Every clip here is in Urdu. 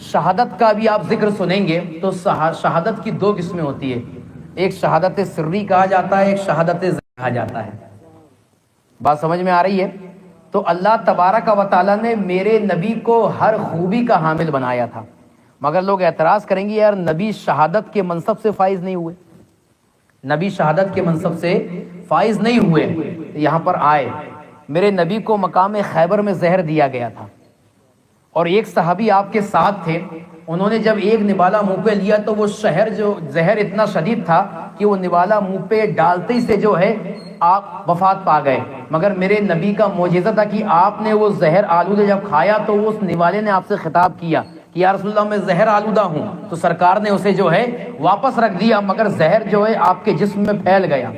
شہادت کا بھی آپ ذکر سنیں گے تو شہادت کی دو قسمیں ہوتی ہے، ایک شہادت سری کہا جاتا ہے، ایک شہادت ظاہر کہا جاتا ہے۔ بات سمجھ میں آ رہی ہے؟ تو اللہ تبارک و تعالیٰ نے میرے نبی کو ہر خوبی کا حامل بنایا تھا، مگر لوگ اعتراض کریں گے یار نبی شہادت کے منصب سے فائز نہیں ہوئے، نبی شہادت کے منصب سے فائز نہیں ہوئے۔ یہاں پر آئے، میرے نبی کو مقام خیبر میں زہر دیا گیا تھا، اور ایک صحابی آپ کے ساتھ تھے، انہوں نے جب ایک نوالا منہ پہ لیا تو وہ زہر اتنا شدید تھا کہ وہ نوالا منہ پہ ڈالتے ہی سے جو ہے آپ وفات پا گئے۔ مگر میرے نبی کا معجزہ تھا کہ آپ نے وہ زہر آلودہ جب کھایا تو اس نوالے نے آپ سے خطاب کیا کہ یا رسول اللہ میں زہر آلودہ ہوں، تو سرکار نے اسے جو ہے واپس رکھ دیا، مگر زہر جو ہے آپ کے جسم میں پھیل گیا۔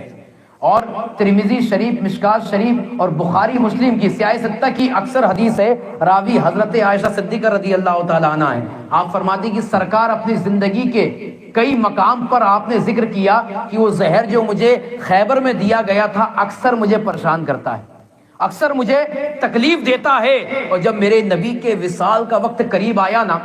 اور ترمذی شریف، مشکات شریف اور بخاری مسلم کی سیاہ ستہ کی اکثر حدیث ہے، راوی حضرت عائشہ صدیقہ رضی اللہ تعالیٰ عنہ ہے۔ آپ فرماتی کہ سرکار اپنی زندگی کے کئی مقام پر آپ نے ذکر کیا کہ وہ زہر جو مجھے خیبر میں دیا گیا تھا اکثر مجھے پریشان کرتا ہے، اکثر مجھے تکلیف دیتا ہے۔ اور جب میرے نبی کے وصال کا وقت قریب آیا نا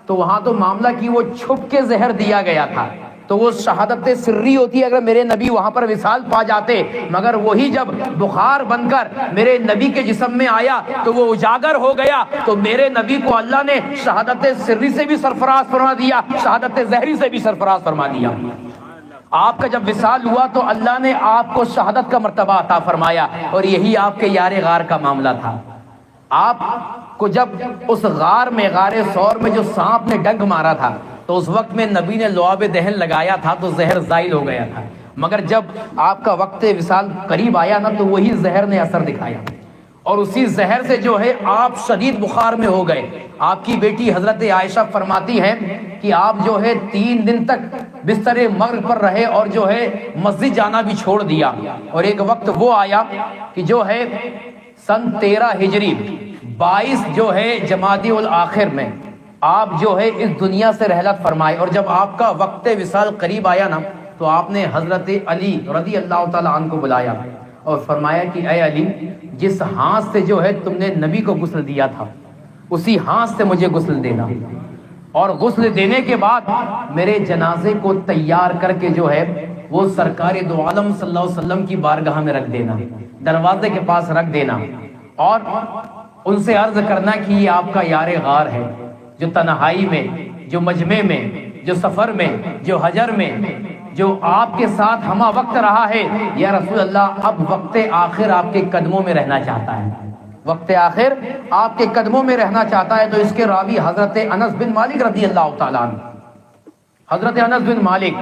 تو وہاں تو معاملہ کہ وہ چھپ کے زہر دیا گیا تھا، تو وہ شہادت سری ہوتی ہے اگر میرے نبی وہاں پر وصال پا جاتے، مگر وہی جب بخار بن کر میرے نبی کے جسم میں آیا تو وہ اجاگر ہو گیا، تو میرے نبی کو اللہ نے شہادت سری سے بھی سرفراز فرما دیا، شہادت ظاہری سے بھی سرفراز فرما دیا۔ آپ کا جب وصال ہوا تو اللہ نے آپ کو شہادت کا مرتبہ عطا فرمایا، اور یہی آپ کے یار غار کا معاملہ تھا۔ آپ کو جب اس غار میں، غار ثور میں جو سانپ نے ڈنک مارا تھا تو اس وقت میں نبی نے لعاب دہن لگایا تھا تو زہر زائل ہو گیا تھا، مگر جب آپ کا وقت وصال قریب آیا نا تو وہی زہر نے اثر دکھایا، اور اسی زہر سے جو ہے آپ شدید بخار میں ہو گئے۔ آپ کی بیٹی حضرت عائشہ فرماتی ہیں کہ آپ جو ہے 3 دن تک بستر مرگ پر رہے اور جو ہے مسجد جانا بھی چھوڑ دیا، اور ایک وقت وہ آیا کہ جو ہے سن 13 ہجری 22 جو ہے جمادی الاخر میں آپ جو ہے اس دنیا سے رحلت فرمائے، اور جب آپ کا وقت وصال قریب آیا نا تو آپ نے حضرت علی رضی اللہ تعالیٰ عنہ کو بلایا اور فرمایا کہ اے علی، جس ہاتھ سے جو ہے تم نے نبی کو غسل دیا تھا اسی ہاتھ سے مجھے غسل دینا، اور غسل دینے کے بعد میرے جنازے کو تیار کر کے جو ہے وہ سرکار دو عالم صلی اللہ علیہ وسلم کی بارگاہ میں رکھ دینا، دروازے کے پاس رکھ دینا، اور ان سے عرض کرنا کہ یہ آپ کا یار غار ہے، جو تنہائی میں، جو مجمع میں، جو سفر میں، جو حجر میں، جو آپ کے ساتھ ہمہ وقت رہا ہے، یا رسول اللہ اب وقت آخر آپ کے قدموں میں رہنا چاہتا ہے، وقت آخر آپ کے قدموں میں رہنا چاہتا ہے۔ تو اس کے راوی حضرت انس بن مالک رضی اللہ تعالیٰ عنہ، حضرت انس بن مالک،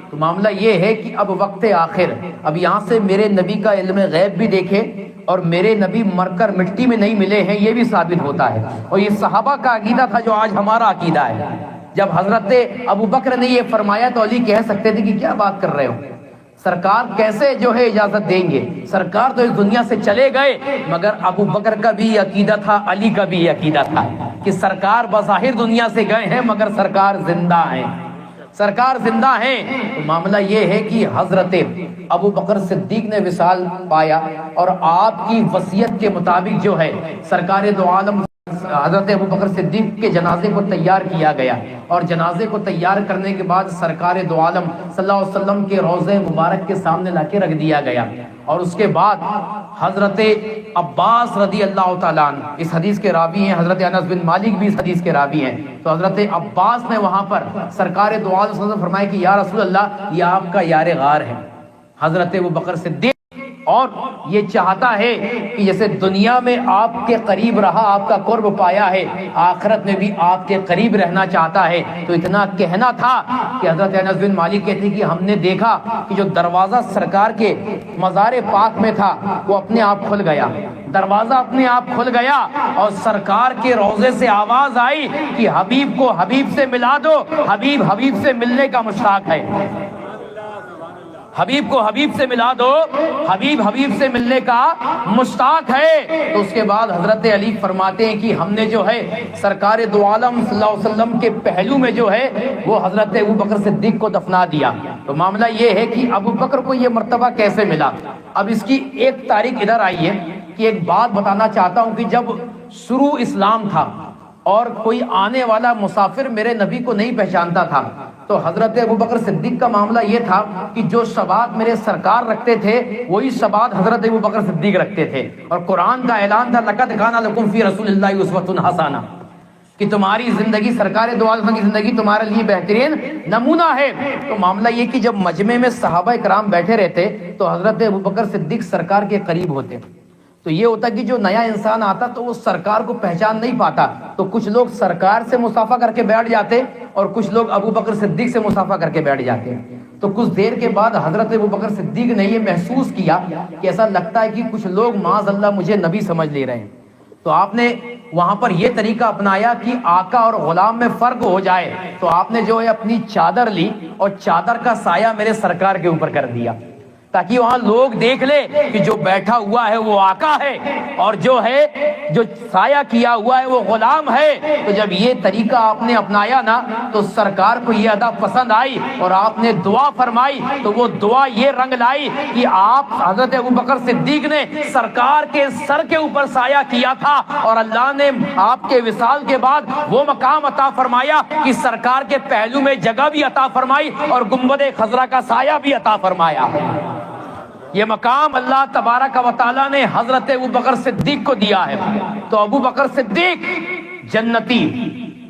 تو معاملہ یہ ہے کہ اب وقت آخر، اب یہاں سے میرے نبی کا علم غیب بھی دیکھے اور میرے نبی مر کر مٹی میں نہیں ملے ہیں یہ بھی ثابت ہوتا ہے، اور یہ صحابہ کا عقیدہ تھا جو آج ہمارا عقیدہ ہے۔ جب حضرت ابو بکر نے یہ فرمایا تو علی کہہ سکتے تھے کہ کیا بات کر رہے ہو، سرکار کیسے جو ہے اجازت دیں گے، سرکار تو اس دنیا سے چلے گئے، مگر ابو بکر کا بھی عقیدہ تھا، علی کا بھی عقیدہ تھا کہ سرکار بظاہر دنیا سے گئے ہیں مگر سرکار زندہ ہیں، سرکار زندہ ہیں۔ تو معاملہ یہ ہے کہ حضرت ابو بکر صدیق نے وصال پایا، اور آپ کی وصیت کے مطابق جو ہے سرکار دو عالم حضرت ابو بکر صدیق کے جنازے کو تیار کیا گیا، اور جنازے کو تیار کرنے کے بعد سرکار دو عالم صلی اللہ علیہ وسلم کے روضہ مبارک کے سامنے لا کے رکھ دیا گیا، اور اس کے بعد حضرت عباس رضی اللہ تعالیٰ عنہ، اس حدیث کے راوی ہیں، حضرت انس بن مالک بھی اس حدیث کے راوی ہیں، تو حضرت عباس نے وہاں پر سرکار دو عالم صلی اللہ علیہ وسلم فرمایا کہ یا رسول اللہ یہ آپ کا یار غار ہے حضرت ابو بکر صدیق، اور یہ چاہتا ہے کہ جیسے دنیا میں آپ کے قریب رہا، آپ کا قرب پایا ہے، آخرت میں بھی آپ کے قریب رہنا چاہتا ہے۔ تو اتنا کہنا تھا کہ حضرت انس بن مالک کہتے ہیں کہ ہم نے دیکھا کہ جو دروازہ سرکار کے مزار پاک میں تھا وہ اپنے آپ کھل گیا، دروازہ اپنے آپ کھل گیا، اور سرکار کے روضے سے آواز آئی کہ حبیب کو حبیب سے ملا دو، حبیب حبیب سے ملنے کا مشتاق ہے، حبیب کو حبیب سے ملا دو، حبیب حبیب سے ملنے کا مشتاق ہے۔ تو اس کے بعد حضرت علی فرماتے ہیں کہ ہم نے جو ہے سرکار دو عالم صلی اللہ علیہ وسلم کے پہلو میں جو ہے وہ حضرت ابو بکر صدیق کو دفنا دیا۔ تو معاملہ یہ ہے کہ ابو بکر کو یہ مرتبہ کیسے ملا۔ اب اس کی ایک تاریخ ادھر آئی ہے کہ ایک بات بتانا چاہتا ہوں کہ جب شروع اسلام تھا اور کوئی آنے والا مسافر میرے نبی کو نہیں پہچانتا تھا، تو حضرت ابوبکر صدیق کا معاملہ یہ تھا کہ جو شبات میرے سرکار رکھتے تھے وہی شبات حضرت ابوبکر صدیق رکھتے تھے، اور قرآن کا اعلان تھا لقد کان لکم فی رسول اللہ اسوۃ حسنہ، کہ تمہاری زندگی، سرکار دو عالم کی زندگی تمہارے لیے بہترین نمونہ ہے۔ تو معاملہ یہ کہ جب مجمع میں صحابہ کرام بیٹھے رہتے تو حضرت ابوبکر صدیق سرکار کے قریب ہوتے، تو یہ ہوتا کہ جو نیا انسان آتا تو وہ سرکار کو پہچان نہیں پاتا، تو کچھ لوگ سرکار سے مصافحہ کر کے بیٹھ جاتے اور کچھ لوگ ابوبکر صدیق سے مصافحہ کر کے بیٹھ جاتے۔ تو کچھ دیر کے بعد حضرت ابوبکر صدیق نے یہ محسوس کیا کہ ایسا لگتا ہے کہ کچھ لوگ معاذ اللہ مجھے نبی سمجھ لے رہے ہیں، تو آپ نے وہاں پر یہ طریقہ اپنایا کہ آقا اور غلام میں فرق ہو جائے، تو آپ نے جو ہے اپنی چادر لی اور چادر کا سایہ میرے سرکار کے اوپر کر دیا، تاکہ وہاں لوگ دیکھ لے کہ جو بیٹھا ہوا ہے وہ آقا ہے اور جو سایہ کیا ہوا ہے وہ غلام ہے۔ تو جب یہ طریقہ آپ نے اپنایا نا تو سرکار کو یہ ادا پسند آئی اور آپ نے دعا فرمائی، تو وہ دعا یہ رنگ لائی کہ آپ حضرت ابوبکر صدیق نے سرکار کے سر کے اوپر سایہ کیا تھا، اور اللہ نے آپ کے وصال کے بعد وہ مقام عطا فرمایا کہ سرکار کے پہلو میں جگہ بھی عطا فرمائی اور گنبد خضرا کا سایہ بھی عطا فرمایا۔ یہ مقام اللہ تبارک و تعالیٰ نے حضرت ابوبکر صدیق کو دیا ہے۔ تو ابوبکر صدیق جنتی،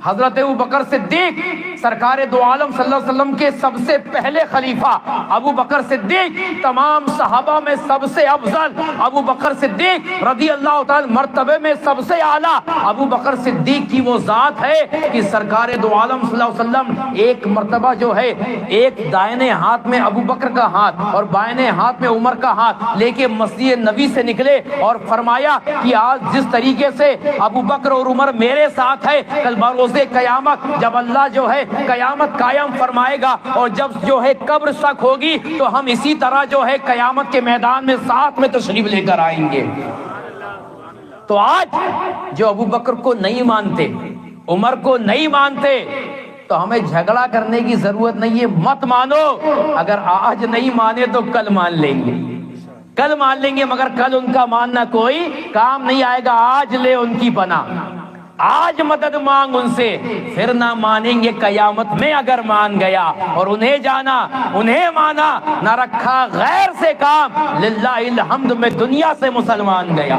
حضرت ابوبکر صدیق سرکار دو عالم صلی اللہ علیہ وسلم کے سب سے پہلے خلیفہ، ابوبکر صدیق تمام صحابہ میں سب سے افضل، ابوبکر صدیق رضی اللہ تعالی مرتبے میں سب سے اعلیٰ۔ ابوبکر صدیق کی وہ ذات ہے کہ سرکار دو عالم صلی اللہ علیہ وسلم ایک مرتبہ جو ہے ایک دائنے ہاتھ میں ابوبکر کا ہاتھ اور بائیں ہاتھ میں عمر کا ہاتھ لے کے مسجد نبی سے نکلے اور فرمایا کہ آج جس طریقے سے ابوبکر اور عمر میرے ساتھ ہے، کل بروز قیامت جب اللہ جو ہے قیامت قائم فرمائے گا اور جب جو ہے قبر سک ہوگی تو ہم اسی طرح جو ہے قیامت کے میدان میں ساتھ میں تشریف لے کر آئیں گے۔ تو آج جو ابوبکر کو نہیں مانتے، عمر کو نہیں مانتے، تو ہمیں جھگڑا کرنے کی ضرورت نہیں ہے، مت مانو، اگر آج نہیں مانے تو کل مان لیں گے، کل مان لیں گے، مگر کل ان کا ماننا کوئی کام نہیں آئے گا۔ آج لے ان کی پناہ، آج مدد مانگ ان سے، پھر نہ مانیں گے قیامت میں اگر مان گیا، اور انہیں جانا انہیں مانا، نہ رکھا غیر سے کام، للہ الحمد میں دنیا سے مسلمان گیا۔